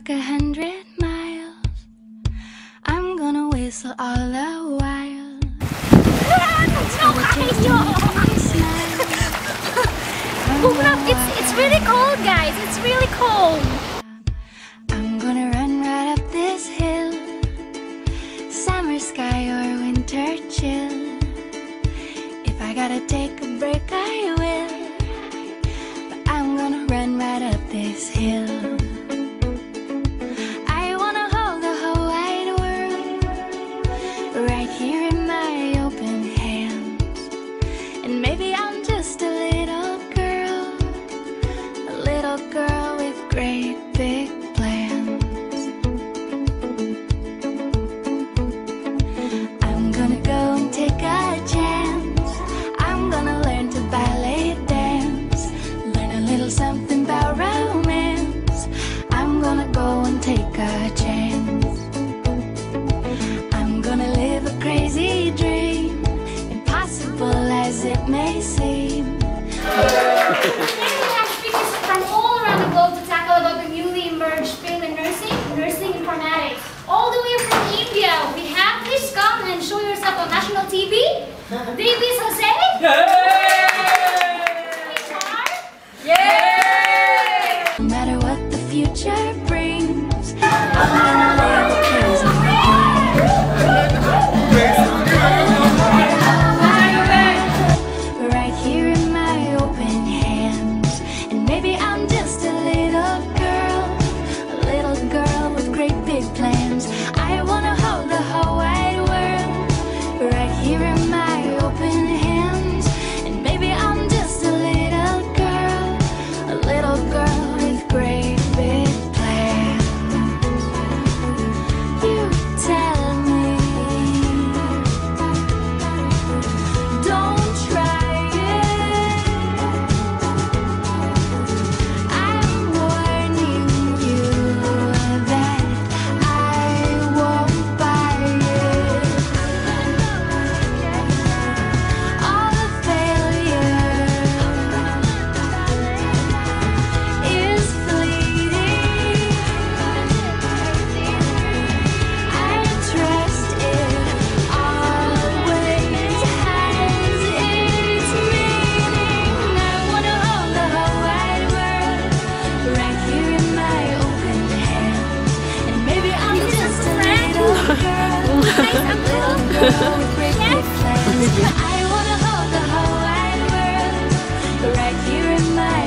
walk 100 miles. I'm gonna whistle all the while. It's really cold, guys. It's really cold. I'm gonna run right up this hill. Summer sky or winter chill. If I gotta take a break, I will. But I'm gonna run right up this hill. I wanna hold the whole wide world right here in my open hands. And maybe I'm just a little girl with great big plans. I'm gonna go and take a chance. I'm gonna learn to ballet dance, learn a little something about romance. I'm gonna go and take a chance. I'm gonna live a crazy dream, impossible as it may seem. From all around the globe to tackle about the newly emerged field in nursing informatics. All the way from India, we have this. Come and show yourself on national TV. Davis Jose. Yay! No matter what the future brings, I'm gonna live a crazy dream. Right here in my open hands. And maybe I'm just a little girl with great big plans. I wanna hold the whole wide world right here in my open hands. And maybe I'm just a little girl with great big plans. You tell me, don't try it. I'm warning you that I won't buy it. All the failure is fleeting. I trust it always has its meaning. I wanna hold the whole wide world right here in my open hands. And maybe I'm just a little girl with great big plans. I wanna hold the whole wide world right here in my